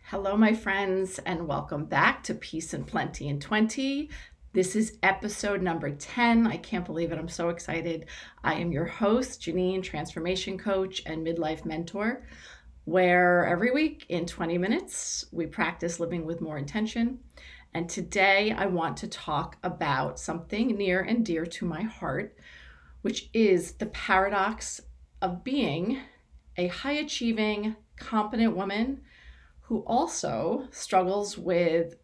Hello, my friends, and welcome back to Peace and Plenty in 20. This is episode number 10. I can't believe it. I'm so excited. I am your host, Janine, transformation coach and midlife mentor, where every week in 20 minutes, we practice living with more intention. And today I want to talk about something near and dear to my heart, which is the paradox of being a high achieving, competent woman who also struggles with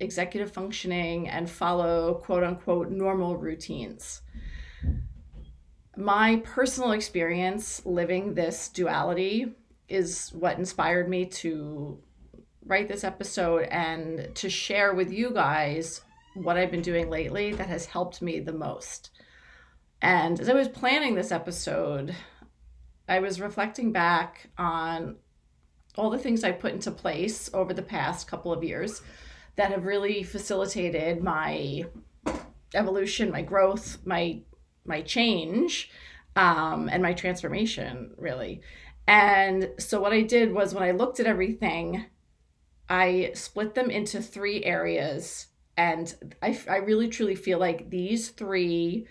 executive functioning and follow quote unquote normal routines. My personal experience living this duality is what inspired me to write this episode and to share with you guys what I've been doing lately that has helped me the most. And as I was planning this episode, I was reflecting back on all the things I put into place over the past couple of years that have really facilitated my evolution, my growth, my change, and my transformation, really. And so what I did was when I looked at everything, I split them into three areas. And I really truly feel like these three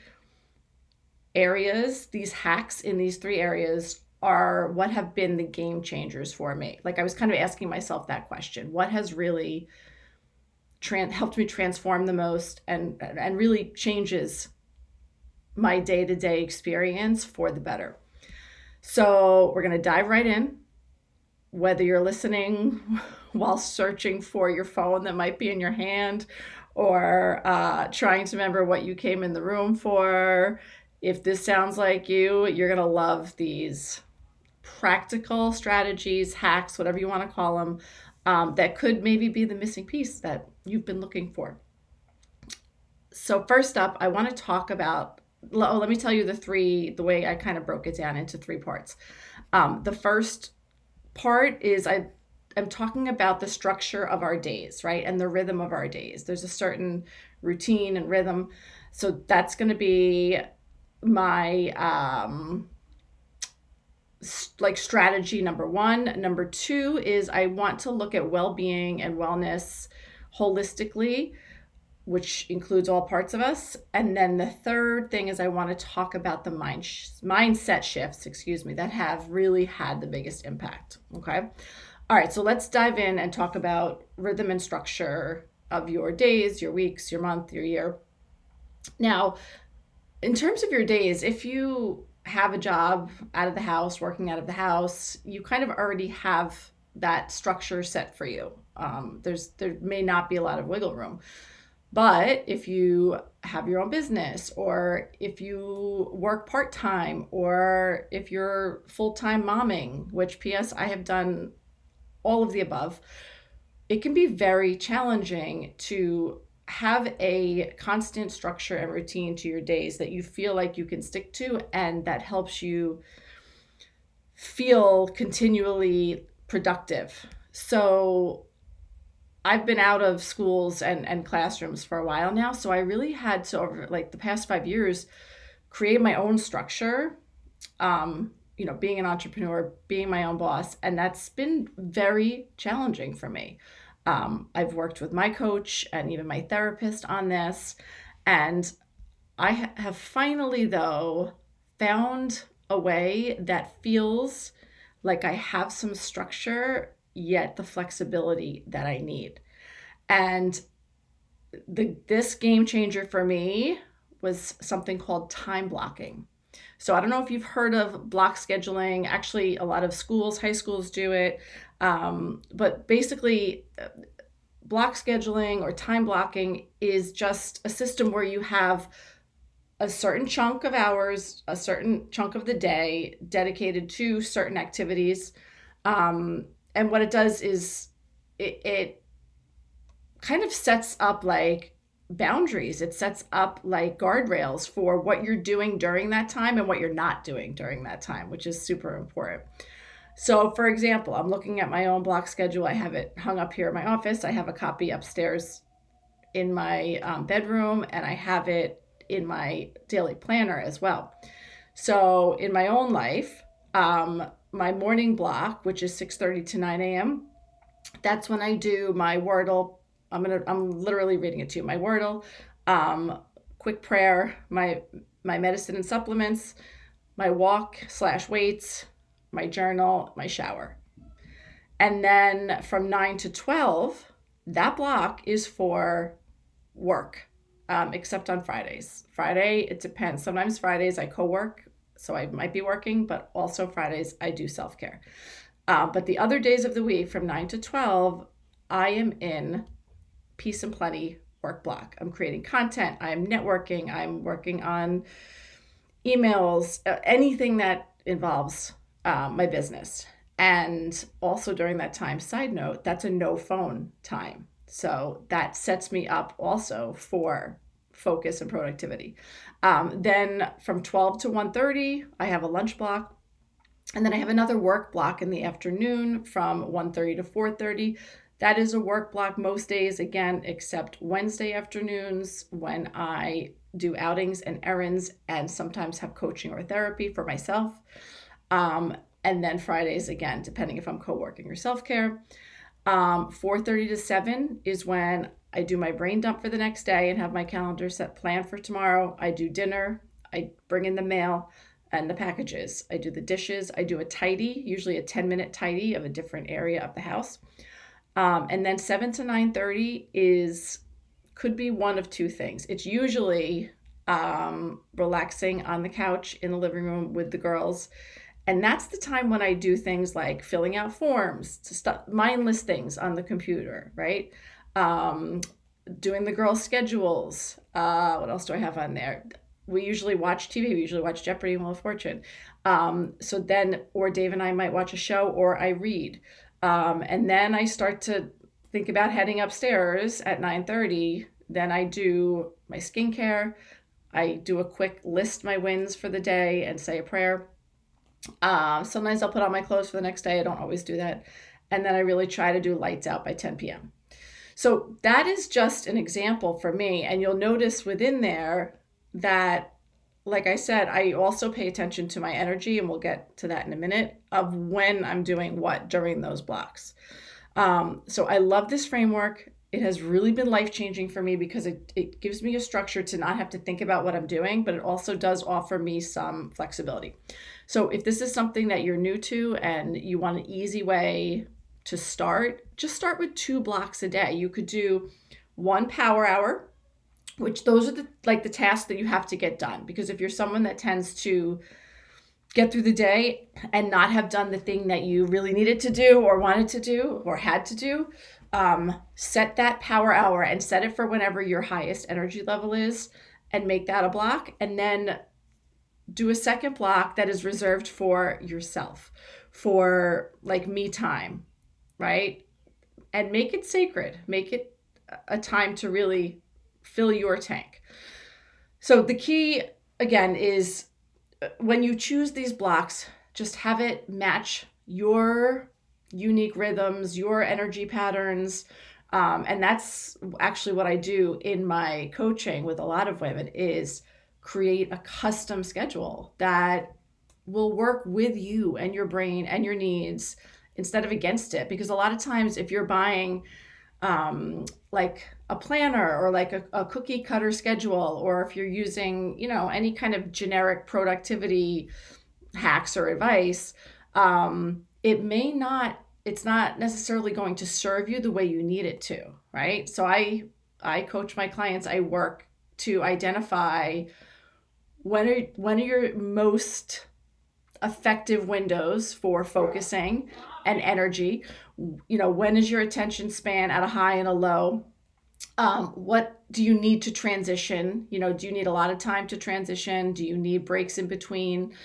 areas, these hacks in these three areas are what have been the game changers for me. Like I was kind of asking myself that question. What has really helped me transform the most and really changes my day-to-day experience for the better? So we're going to dive right in. Whether you're listening while searching for your phone that might be in your hand or trying to remember what you came in the room for, if this sounds like you, you're going to love these practical strategies, hacks, whatever you want to call them, that could maybe be the missing piece that you've been looking for. So first up, I want to talk about, let me tell you the way I kind of broke it down into three parts. The first part is I'm talking about the structure of our days, right? And the rhythm of our days. There's a certain routine and rhythm. So that's going to be my strategy number one. Number two is I want to look at well-being and wellness holistically, which includes all parts of us. And then the third thing is I want to talk about the mindset shifts, that have really had the biggest impact. Okay. All right. So let's dive in and talk about rhythm and structure of your days, your weeks, your month, your year. Now, in terms of your days, if you have a job out of the house, working out of the house, you kind of already have that structure set for you. There may not be a lot of wiggle room. But if you have your own business, or if you work part-time, or if you're full-time momming, which P.S. I have done all of the above, it can be very challenging to have a constant structure and routine to your days that you feel like you can stick to and that helps you feel continually productive. So I've been out of schools and classrooms for a while now, so I really had to, over like the past 5 years, create my own structure, being an entrepreneur, being my own boss, and that's been very challenging for me. I've worked with my coach and even my therapist on this, and I have finally, though, found a way that feels like I have some structure, yet the flexibility that I need. And this game changer for me was something called time blocking. So I don't know if you've heard of block scheduling. Actually, a lot of schools, high schools do it. But basically, block scheduling or time blocking is just a system where you have a certain chunk of hours, a certain chunk of the day dedicated to certain activities. And what it does is it kind of sets up like boundaries. It sets up like guardrails for what you're doing during that time and what you're not doing during that time, which is super important. So for example, I'm looking at my own block schedule. I have it hung up here in my office. I have a copy upstairs in my bedroom, and I have it in my daily planner as well. So in my own life, my morning block, which is 6:30 to 9 a.m., That's when I do my Wordle. I'm literally reading it to you. My Wordle, um, quick prayer, my medicine and supplements, my walk slash weights, my journal, my shower. And then from 9 to 12, that block is for work, except on Fridays. Friday, it depends. Sometimes Fridays I co work, so I might be working, but also Fridays I do self care. But the other days of the week from 9 to 12, I am in peace and plenty work block. I'm creating content, I'm networking, I'm working on emails, anything that involves my business. And also during that time, side note, that's a no phone time. So that sets me up also for focus and productivity. Then from 12 to 1:30, I have a lunch block. And then I have another work block in the afternoon from 1:30 to 4:30. That is a work block most days, again, except Wednesday afternoons when I do outings and errands and sometimes have coaching or therapy for myself. And then Fridays, again, depending if I'm co working or self care. 4:30 to 7 is when I do my brain dump for the next day and have my calendar set plan for tomorrow. I do dinner, I bring in the mail and the packages. I do the dishes, I do a tidy, usually a 10-minute tidy of a different area of the house. And then 7 to 9:30 is could be one of two things. It's usually relaxing on the couch in the living room with the girls. And that's the time when I do things like filling out forms, to stuff, mindless things on the computer, right? Um, Doing the girls' schedules. What else do I have on there? We usually watch TV. We usually watch Jeopardy and Wheel of Fortune. So then, or Dave and I might watch a show, or I read. And then I start to think about heading upstairs at 9:30. Then I do my skincare. I do a quick list my wins for the day and say a prayer. Sometimes I'll put on my clothes for the next day. I don't always do that. And then I really try to do lights out by 10 p.m. So that is just an example for me. And you'll notice within there that, like I said, I also pay attention to my energy, and we'll get to that in a minute, of when I'm doing what during those blocks. So I love this framework. It has really been life changing for me because it gives me a structure to not have to think about what I'm doing, but it also does offer me some flexibility. So if this is something that you're new to and you want an easy way to start, just start with 2 blocks a day. You could do one power hour, which those are the tasks that you have to get done. Because if you're someone that tends to get through the day and not have done the thing that you really needed to do or wanted to do or had to do, set that power hour and set it for whenever your highest energy level is, and make that a block. And then do a second block that is reserved for yourself, for like me time, right? And make it sacred, make it a time to really fill your tank. So the key, again, is when you choose these blocks, just have it match your unique rhythms, your energy patterns. And that's actually what I do in my coaching with a lot of women, is create a custom schedule that will work with you and your brain and your needs instead of against it. Because a lot of times if you're buying like a planner or like a cookie cutter schedule, or if you're using, any kind of generic productivity hacks or advice, it's not necessarily going to serve you the way you need it to, right? So I coach my clients, I work to identify when are your most effective windows for focusing and energy. When is your attention span at a high and a low? What do you need to transition? Do you need a lot of time to transition? Do you need breaks in between?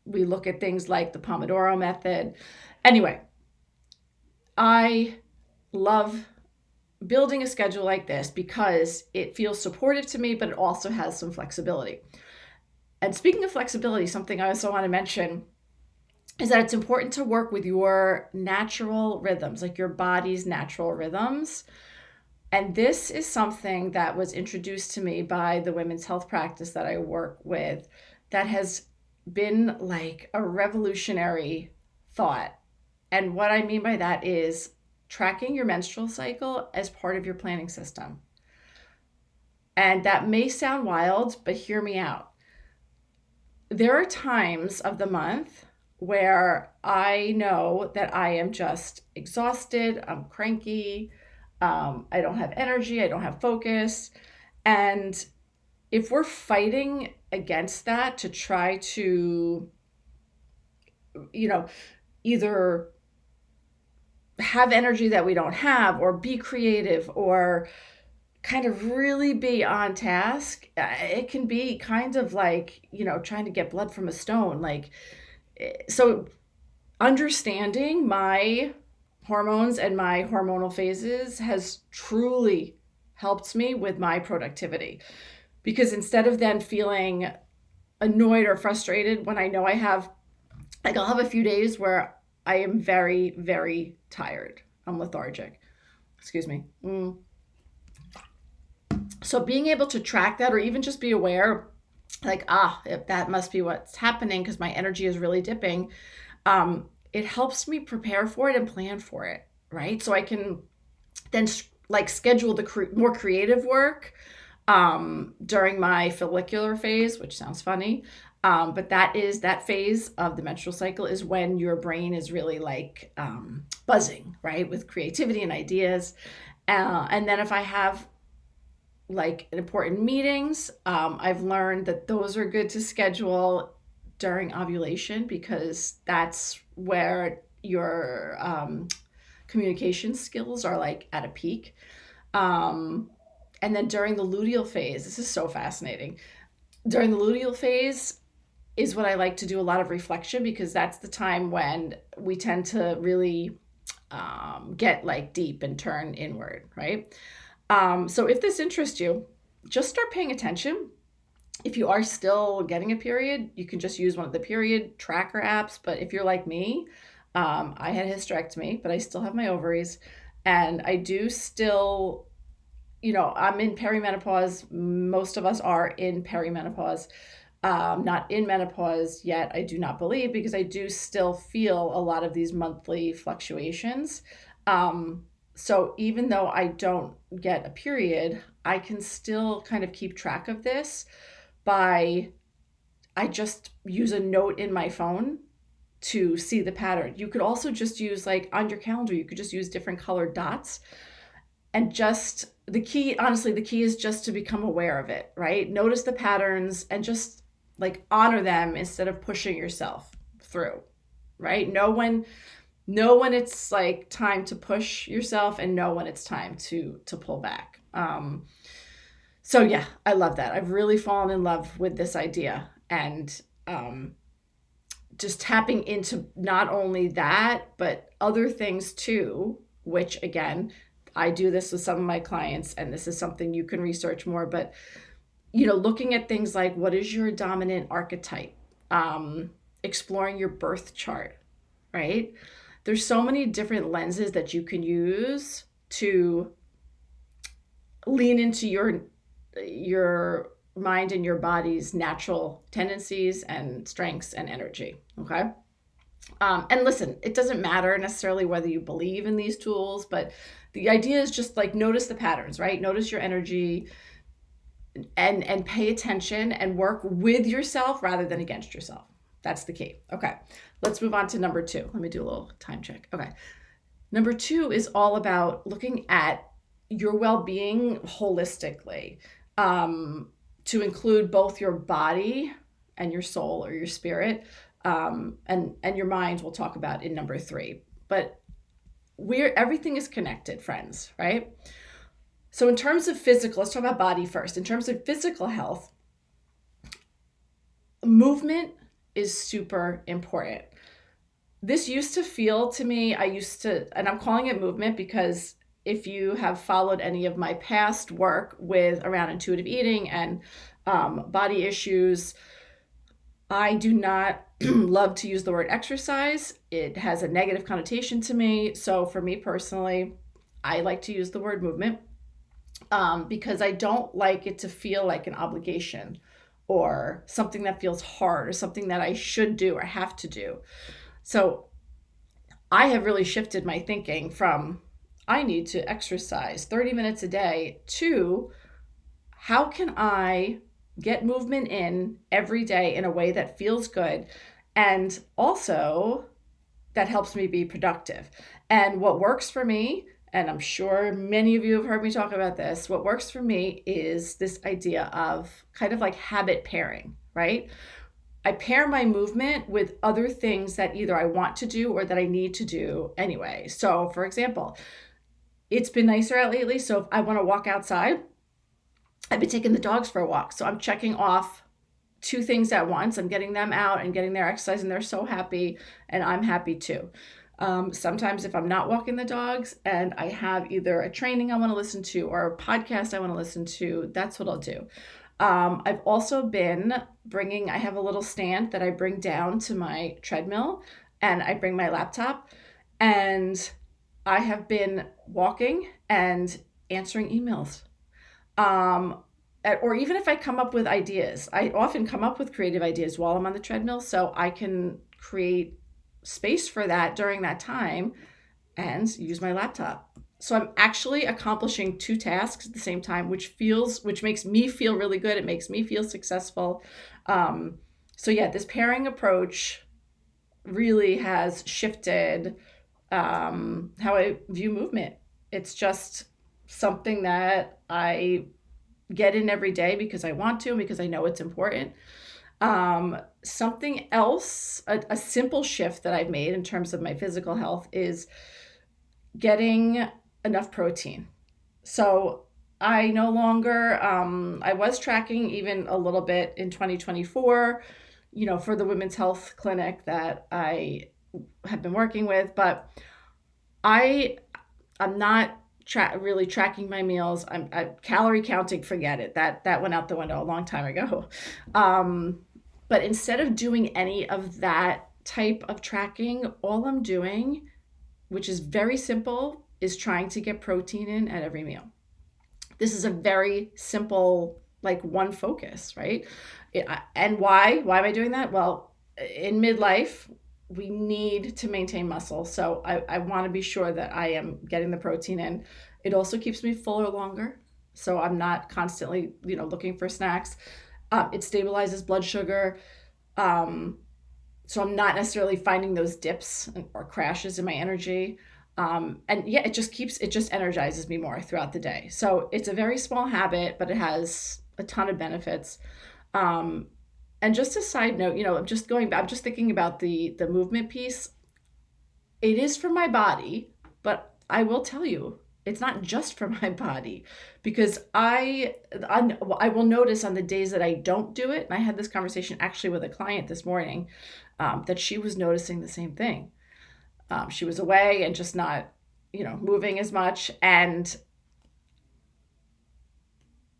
We look at things like the Pomodoro method. Anyway, I love building a schedule like this because it feels supportive to me, but it also has some flexibility. And speaking of flexibility, something I also want to mention is that it's important to work with your natural rhythms, like your body's natural rhythms. And this is something that was introduced to me by the women's health practice that I work with, that has been like a revolutionary thought. And what I mean by that is tracking your menstrual cycle as part of your planning system. And that may sound wild, but hear me out. There are times of the month where I know that I am just exhausted, I'm cranky, I don't have energy, I don't have focus. And if we're fighting against that to try to, you know, either have energy that we don't have or be creative or kind of really be on task, it can be kind of like, trying to get blood from a stone. So understanding my hormones and my hormonal phases has truly helped me with my productivity, because instead of then feeling annoyed or frustrated when I know I'll have a few days where I am very, very tired. I'm lethargic. Excuse me. So being able to track that, or even just be aware, like, if that must be what's happening because my energy is really dipping, it helps me prepare for it and plan for it, right? So I can then schedule the more creative work during my follicular phase, which sounds funny. But that phase of the menstrual cycle is when your brain is really buzzing, right? With creativity and ideas. And then if I have important meetings, I've learned that those are good to schedule during ovulation, because that's where your communication skills are at a peak. And then during the luteal phase, this is so fascinating. During the luteal phase is when I like to do a lot of reflection, because that's the time when we tend to really get deep and turn inward, right? So if this interests you, just start paying attention. If you are still getting a period, you can just use one of the period tracker apps. But if you're like me, I had a hysterectomy, but I still have my ovaries. And I do still, I'm in perimenopause. Most of us are in perimenopause. Not in menopause yet, I do not believe, because I do still feel a lot of these monthly fluctuations. So even though I don't get a period, I can still kind of keep track of this I just use a note in my phone to see the pattern. You could also just use, on your calendar, you could just use different colored dots. And just the key is just to become aware of it, right? Notice the patterns and just honor them instead of pushing yourself through, right? Know when it's time to push yourself, and know when it's time to pull back. So yeah, I love that. I've really fallen in love with this idea, and just tapping into not only that, but other things too, which again, I do this with some of my clients, and this is something you can research more, but looking at things like, what is your dominant archetype? Exploring your birth chart, right? There's so many different lenses that you can use to lean into your mind and your body's natural tendencies and strengths and energy. Okay. And listen, it doesn't matter necessarily whether you believe in these tools, but the idea is just notice the patterns, right? Notice your energy and pay attention and work with yourself rather than against yourself. That's the key. Okay. Let's move on to number 2. Let me do a little time check. Okay. Number 2 is all about looking at your well-being holistically, to include both your body and your soul or your spirit, and your mind we'll talk about in number 3. But everything is connected, friends, right? So in terms of physical, let's talk about body first. In terms of physical health, movement is super important. This used to feel to me, and I'm calling it movement because if you have followed any of my past work around intuitive eating and body issues, I do not love to use the word exercise. It has a negative connotation to me. So for me personally, I like to use the word movement, because I don't like it to feel like an obligation or something that feels hard or something that I should do or have to do. So I have really shifted my thinking from I need to exercise 30 minutes a day, to how can I get movement in every day in a way that feels good and also that helps me be productive. And what works for me, and I'm sure many of you have heard me talk about this, what works for me is this idea of kind of like habit pairing, right? I pair my movement with other things that either I want to do or that I need to do anyway. So, for example, it's been nicer out lately. So, if I want to walk outside, I've been taking the dogs for a walk. So, I'm checking off two things at once. I'm getting them out and getting their exercise, and they're so happy, and I'm happy too. Sometimes, if I'm not walking the dogs and I have either a training I want to listen to or a podcast I want to listen to, that's what I'll do. I've also been I have a little stand that I bring down to my treadmill, and I bring my laptop, and I have been walking and answering emails. Um, or even if I come up with ideas, I often come up with creative ideas while I'm on the treadmill, so I can create space for that during that time and use my laptop. So I'm actually accomplishing two tasks at the same time, which makes me feel really good. It makes me feel successful. Um, so yeah, this pairing approach really has shifted how I view movement. It's just something that I get in every day because I want to, because I know it's important. Something else, a simple shift that I've made in terms of my physical health is getting enough protein. So I no longer, I was tracking even a little bit in 2024, for the women's health clinic that I have been working with, but I, I'm not really tracking my meals. I'm calorie counting, forget it. That went out the window a long time ago. Um, but instead of doing any of that type of tracking, all I'm doing, which is very simple, is trying to get protein in at every meal. This is a very simple, like, one focus, right? And why am I doing that? Well, in midlife, we need to maintain muscle, so I want to be sure that I am getting the protein in. It also keeps me fuller longer, so I'm not constantly, looking for snacks. It stabilizes blood sugar. um, so I'm not necessarily finding those dips or crashes in my energy. And yeah, it just energizes me more throughout the day. So it's a very small habit, but it has a ton of benefits. Um, and just a side note, I'm just thinking about the movement piece. It is for my body, but I will tell you, it's not just for my body, because I will notice on the days that I don't do it. And I had this conversation actually with a client this morning, that she was noticing the same thing. She was away and just not, moving as much. And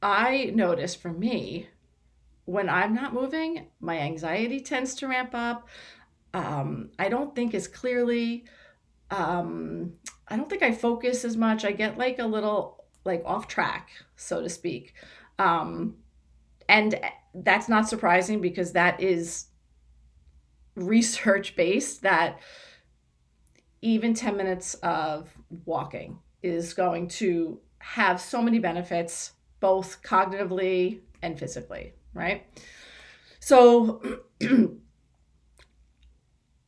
I notice for me, when I'm not moving, my anxiety tends to ramp up. I don't think as clearly. I don't think I focus as much. I get like a little like off track, so to speak. Um, and that's not surprising because that is research based, that even 10 minutes of walking is going to have so many benefits, both cognitively and physically, right? So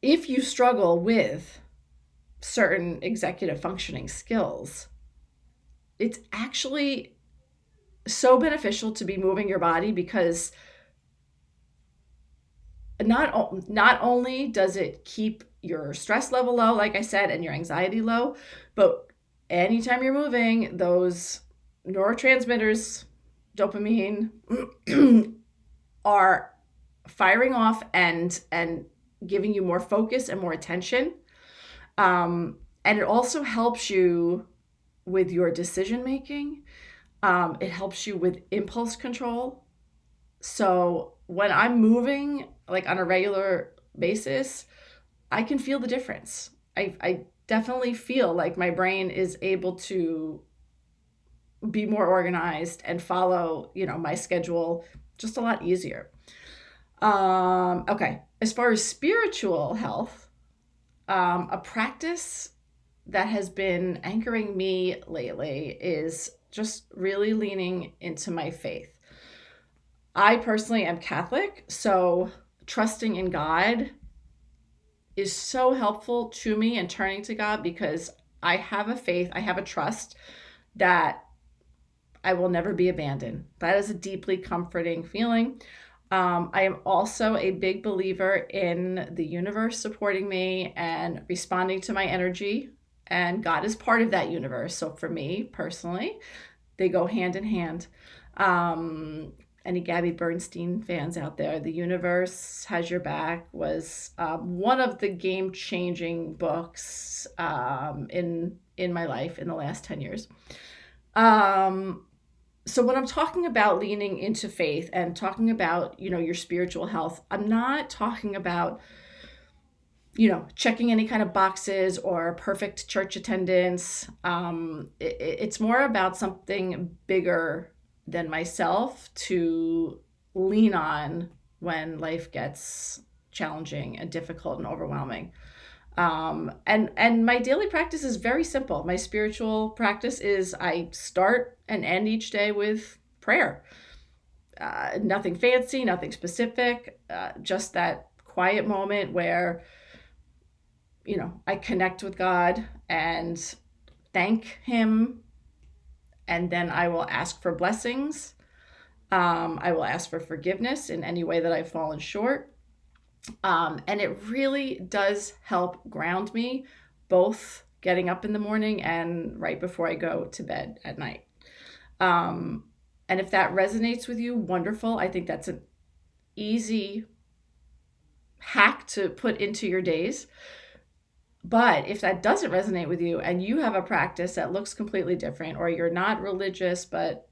if you struggle with certain executive functioning skills, it's actually so beneficial to be moving your body, because not only does it keep your stress level low, like I said, and your anxiety low, but anytime you're moving, those neurotransmitters, dopamine, are firing off and giving you more focus and more attention. And it also helps you with your decision making. It helps you with impulse control. So when I'm moving like on a regular basis, I can feel the difference. I definitely feel like my brain is able to be more organized and follow, my schedule just a lot easier. Okay. As far as spiritual health, a practice that has been anchoring me lately is just really leaning into my faith. I personally am Catholic, so trusting in God is so helpful to me, and turning to God, because I have a faith, I have a trust that I will never be abandoned. That is a deeply comforting feeling. I am also a big believer in the universe supporting me and responding to my energy, and God is part of that universe. So for me personally, they go hand in hand. Any Gabby Bernstein fans out there, The Universe Has Your Back was one of the game-changing books in my life in the last 10 years. Um, so when I'm talking about leaning into faith and talking about, your spiritual health, I'm not talking about, checking any kind of boxes or perfect church attendance. It's more about something bigger than myself to lean on when life gets challenging and difficult and overwhelming. And my daily practice is very simple. My spiritual practice is I start and end each day with prayer. Nothing fancy, nothing specific, just that quiet moment where I connect with God and thank Him, and then I will ask for blessings. I will ask for forgiveness in any way that I've fallen short. And it really does help ground me, both getting up in the morning and right before I go to bed at night. Um, and if that resonates with you, wonderful. I think that's an easy hack to put into your days. But if that doesn't resonate with you and you have a practice that looks completely different, or you're not religious but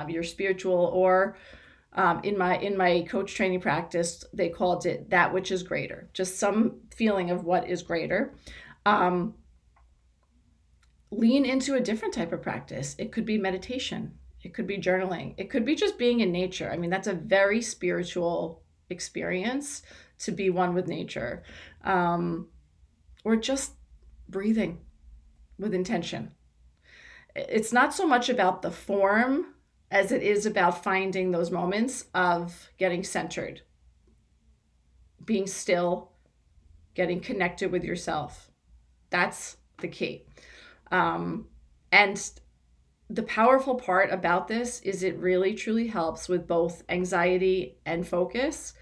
you're spiritual, or in my coach training practice, they called it that which is greater, just some feeling of what is greater. Um, Lean into a different type of practice. It could be meditation. It could be journaling. It could be just being in nature. I mean, that's a very spiritual experience, to be one with nature. Um, or just breathing with intention. It's not so much about the form as it is about finding those moments of getting centered, being still, getting connected with yourself. That's the key. And the powerful part about this is it really truly helps with both anxiety and focus.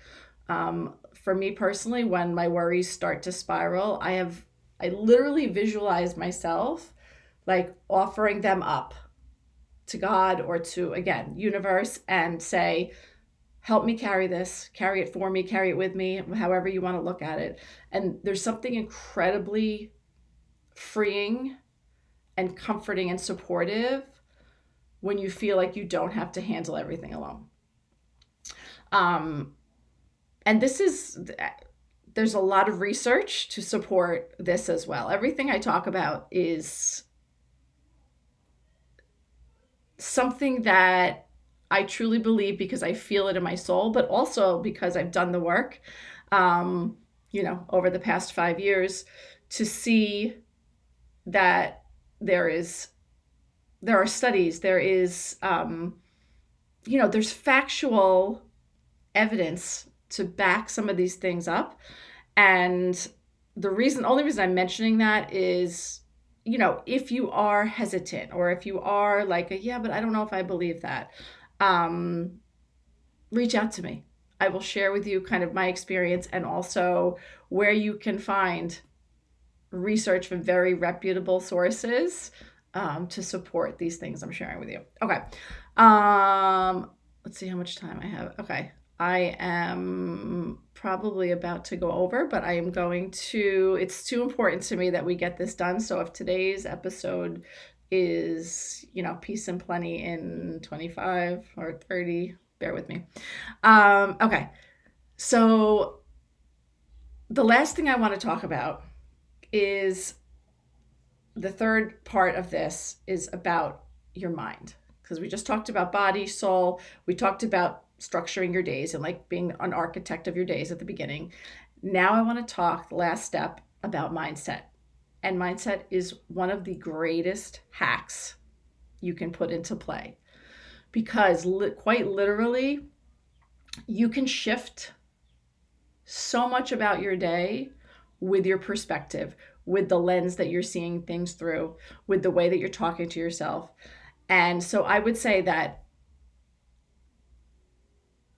For me personally, when my worries start to spiral, I literally visualize myself like offering them up to God, or to, again, universe, and say, help me carry this, carry it for me, carry it with me, however you want to look at it. And there's something incredibly freeing and comforting and supportive when you feel like you don't have to handle everything alone. Um, and there's a lot of research to support this as well. Everything I talk about is something that I truly believe because I feel it in my soul, but also because I've done the work, over the past 5 years, to see that there are studies, there's factual evidence to back some of these things up. And only reason I'm mentioning that is, if you are hesitant, or if you are like, yeah, but I don't know if I believe that, reach out to me. I will share with you kind of my experience, and also where you can find research from very reputable sources to support these things I'm sharing with you. Okay. Let's see how much time I have. Okay. I am probably about to go over, but I am it's too important to me that we get this done. So if today's episode is, peace and plenty in 25 or 30, bear with me. Okay. So the last thing I want to talk about is the third part of this is about your mind, because we just talked about body, soul. We talked about structuring your days and like being an architect of your days at the beginning. Now I want to talk, the last step, about mindset. and mindset is one of the greatest hacks you can put into play, because quite literally, you can shift so much about your day with your perspective, with the lens that you're seeing things through, with the way that you're talking to yourself. And so I would say that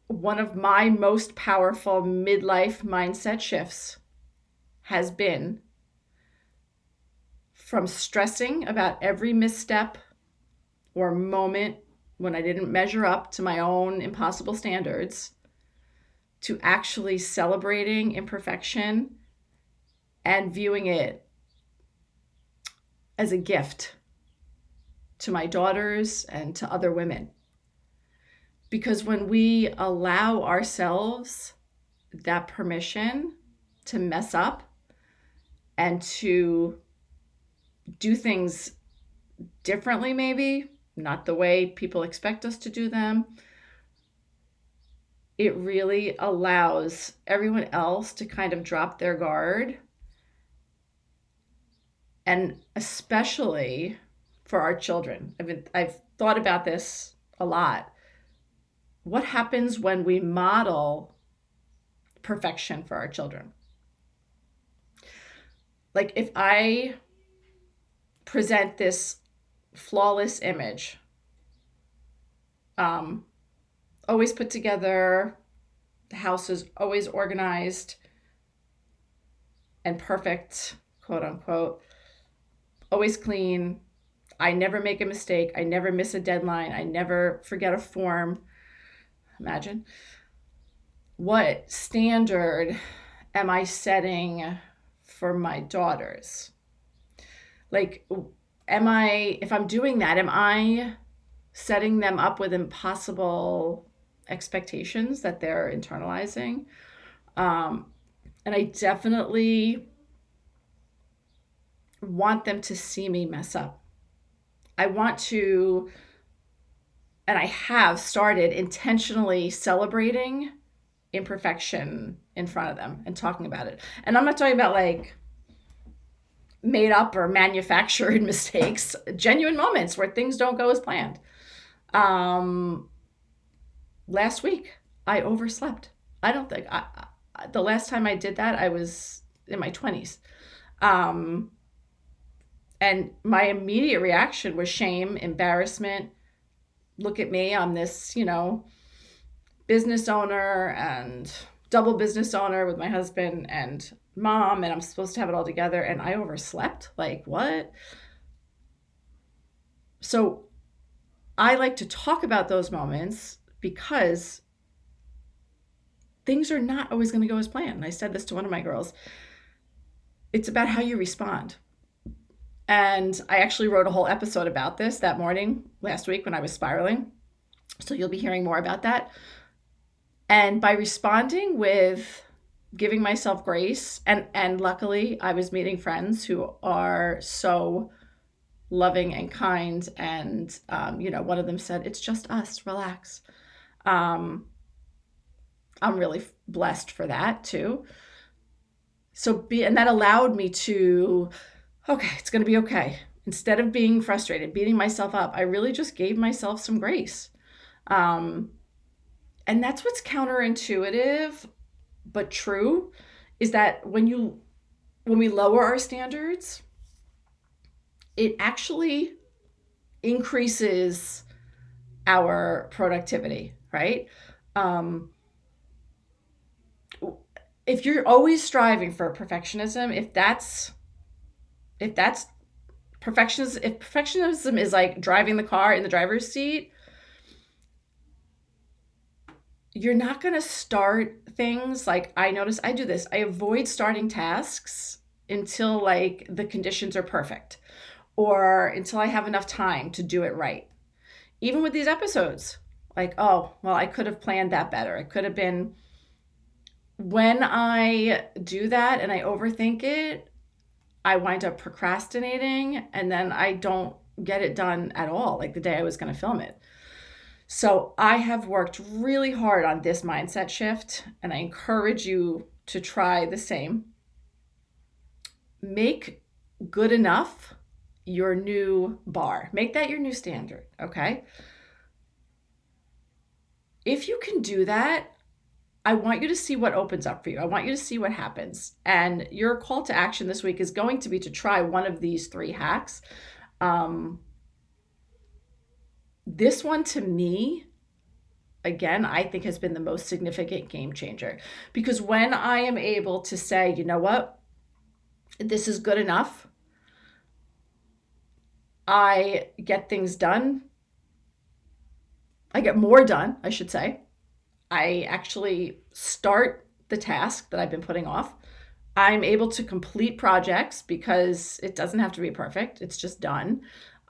one of my most powerful midlife mindset shifts has been from stressing about every misstep or moment when I didn't measure up to my own impossible standards, to actually celebrating imperfection and viewing it as a gift to my daughters and to other women. Because when we allow ourselves that permission to mess up and to do things differently, maybe not the way people expect us to do them, it really allows everyone else to kind of drop their guard. And especially for our children. I've thought about this a lot. What happens when we model perfection for our children? Like, if I present this flawless image, always put together, the house is always organized and perfect, quote unquote, always clean, I never make a mistake, I never miss a deadline, I never forget a form. Imagine. What standard am I setting for my daughters? Like, if I'm doing that, am I setting them up with impossible expectations that they're internalizing? And I definitely want them to see me mess up. I want to, and I have started intentionally celebrating imperfection in front of them and talking about it. And I'm not talking about like made up or manufactured mistakes, genuine moments where things don't go as planned. Last week, I overslept. I don't think the last time I did that, I was in my 20s. And my immediate reaction was shame, embarrassment. Look at me, I'm this, business owner and double business owner with my husband and mom, and I'm supposed to have it all together, and I overslept. Like, what? So I like to talk about those moments because things are not always going to go as planned. And I said this to one of my girls. It's about how you respond. And I actually wrote a whole episode about this that morning last week when I was spiraling. So you'll be hearing more about that. And by responding with giving myself grace, and luckily I was meeting friends who are so loving and kind, and one of them said, "It's just us, relax." I'm really blessed for that too. And that allowed me to, okay, it's going to be okay. Instead of being frustrated, beating myself up, I really just gave myself some grace. And that's what's counterintuitive but true, is that when we lower our standards, it actually increases our productivity, right? If you're always striving for perfectionism, if perfectionism is like driving the car in the driver's seat, you're not going to start things. Like, I notice I do this. I avoid starting tasks until like the conditions are perfect, or until I have enough time to do it right. Even with these episodes, like, oh, well, I could have planned that better. It could have been. When I do that and I overthink it, I wind up procrastinating, and then I don't get it done at all, like the day I was going to film it. So I have worked really hard on this mindset shift, and I encourage you to try the same. Make good enough your new bar. Make that your new standard, okay? If you can do that, I want you to see what opens up for you. I want you to see what happens. And your call to action this week is going to be to try one of these 3 hacks. Um, this one to me, again, I think has been the most significant game changer. Because when I am able to say, you know what, this is good enough, I get things done. I get more done, I should say. I actually start the task that I've been putting off. I'm able to complete projects because it doesn't have to be perfect. It's just done.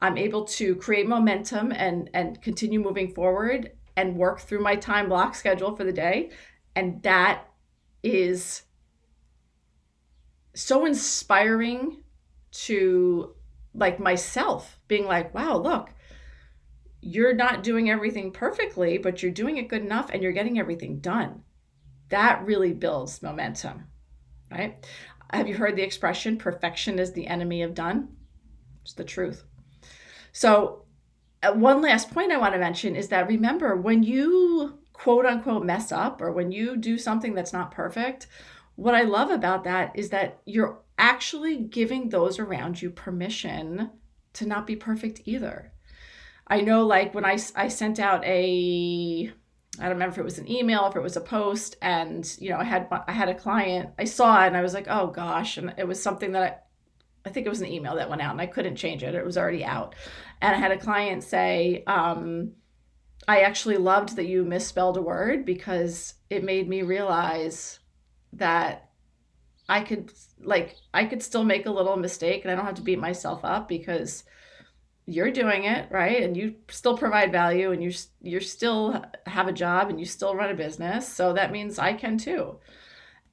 I'm able to create momentum and continue moving forward and work through my time block schedule for the day. And that is so inspiring to like myself being like, wow, look, you're not doing everything perfectly, but you're doing it good enough and you're getting everything done. That really builds momentum, right? Have you heard the expression, perfection is the enemy of done? It's the truth. So, one last point I want to mention is that remember, when you quote unquote mess up or when you do something that's not perfect, what I love about that is that you're actually giving those around you permission to not be perfect either. I know, like when I sent out I don't remember if it was an email, if it was a post, and I had a client, I saw it and I was like, oh gosh, and it was something that I think it was an email that went out and I couldn't change it. It was already out. And I had a client say, I actually loved that you misspelled a word because it made me realize that I could still make a little mistake and I don't have to beat myself up because you're doing it right and you still provide value and you still have a job and you still run a business, so that means I can too.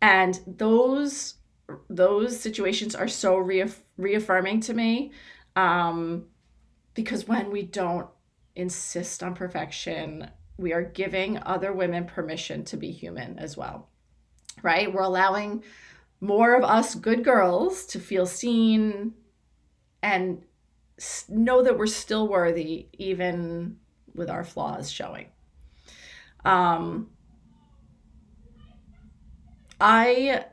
And those situations are so reaffirming to me, because when we don't insist on perfection, we are giving other women permission to be human as well, right? We're allowing more of us good girls to feel seen and know that we're still worthy even with our flaws showing. I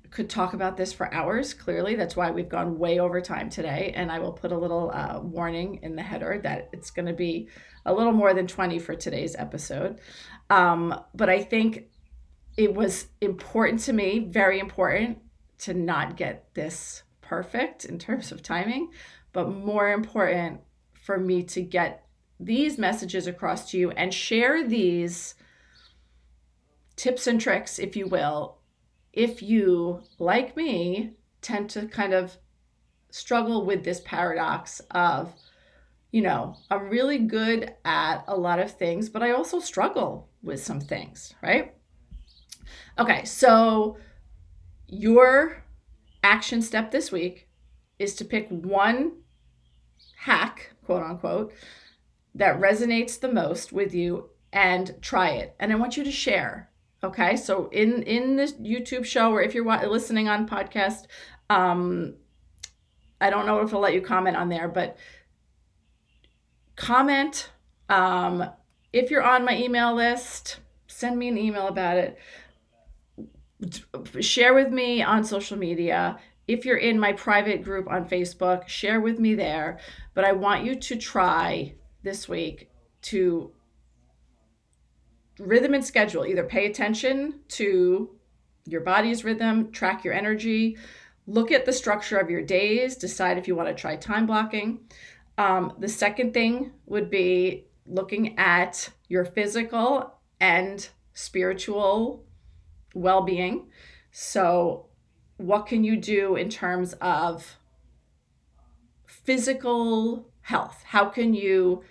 could talk about this for hours, clearly. That's why we've gone way over time today. And I will put a little warning in the header that it's going to be a little more than 20 for today's episode. But I think it was important to me, very important, to not get this perfect in terms of timing, but more important for me to get these messages across to you and share these tips and tricks, if you will, if you, like me, tend to kind of struggle with this paradox of, I'm really good at a lot of things, but I also struggle with some things, right? Okay, so your action step this week is to pick one hack, quote unquote, that resonates the most with you and try it. And I want you to share. Okay, so in this YouTube show, or if you're listening on podcast, I don't know if I'll let you comment on there, but comment. If you're on my email list, send me an email about it. Share with me on social media. If you're in my private group on Facebook, share with me there. But I want you to try this week to rhythm and schedule. Either pay attention to your body's rhythm, track your energy, look at the structure of your days, decide if you want to try time blocking. The second thing would be looking at your physical and spiritual well-being. So what can you do in terms of physical health? How can you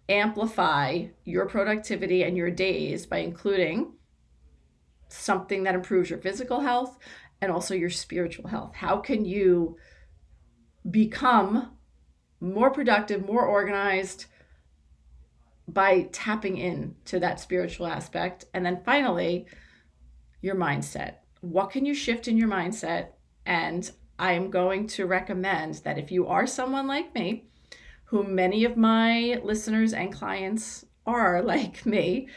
amplify your productivity and your days by including something that improves your physical health and also your spiritual health? How can you become more productive, more organized by tapping into that spiritual aspect? And then finally, your mindset. What can you shift in your mindset? And I am going to recommend that if you are someone like me, who many of my listeners and clients are like me,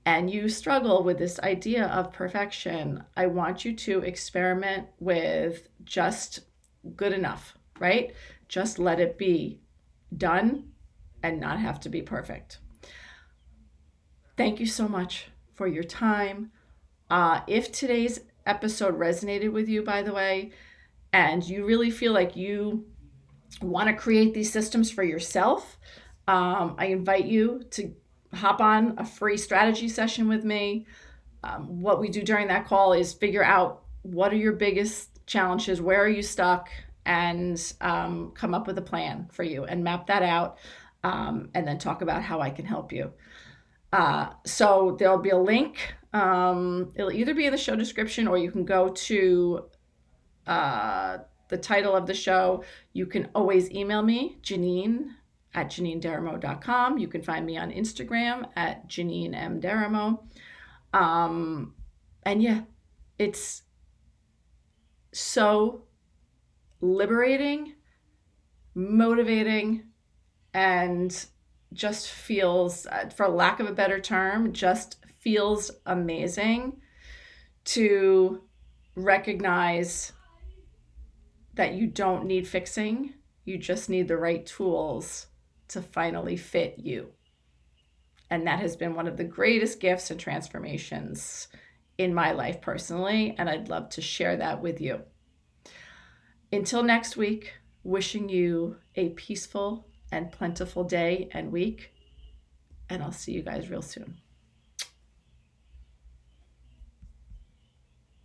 and you struggle with this idea of perfection, I want you to experiment with just good enough, right? Just let it be done and not have to be perfect. Thank you so much for your time. If today's episode resonated with you, by the way, and you really feel like you want to create these systems for yourself, I invite you to hop on a free strategy session with me. What we do during that call is figure out what are your biggest challenges, where are you stuck, and come up with a plan for you and map that out, and then talk about how I can help you. So there'll be a link. It'll either be in the show description or you can go to the title of the show. You can always email me, Janine at JanineDaramo.com. You can find me on Instagram at Janine M. Daramo. And yeah, it's so liberating, motivating, and just feels, for lack of a better term, just feels amazing to recognize that you don't need fixing. You just need the right tools to finally fit you. And that has been one of the greatest gifts and transformations in my life personally. And I'd love to share that with you. Until next week, wishing you a peaceful and plentiful day and week. And I'll see you guys real soon.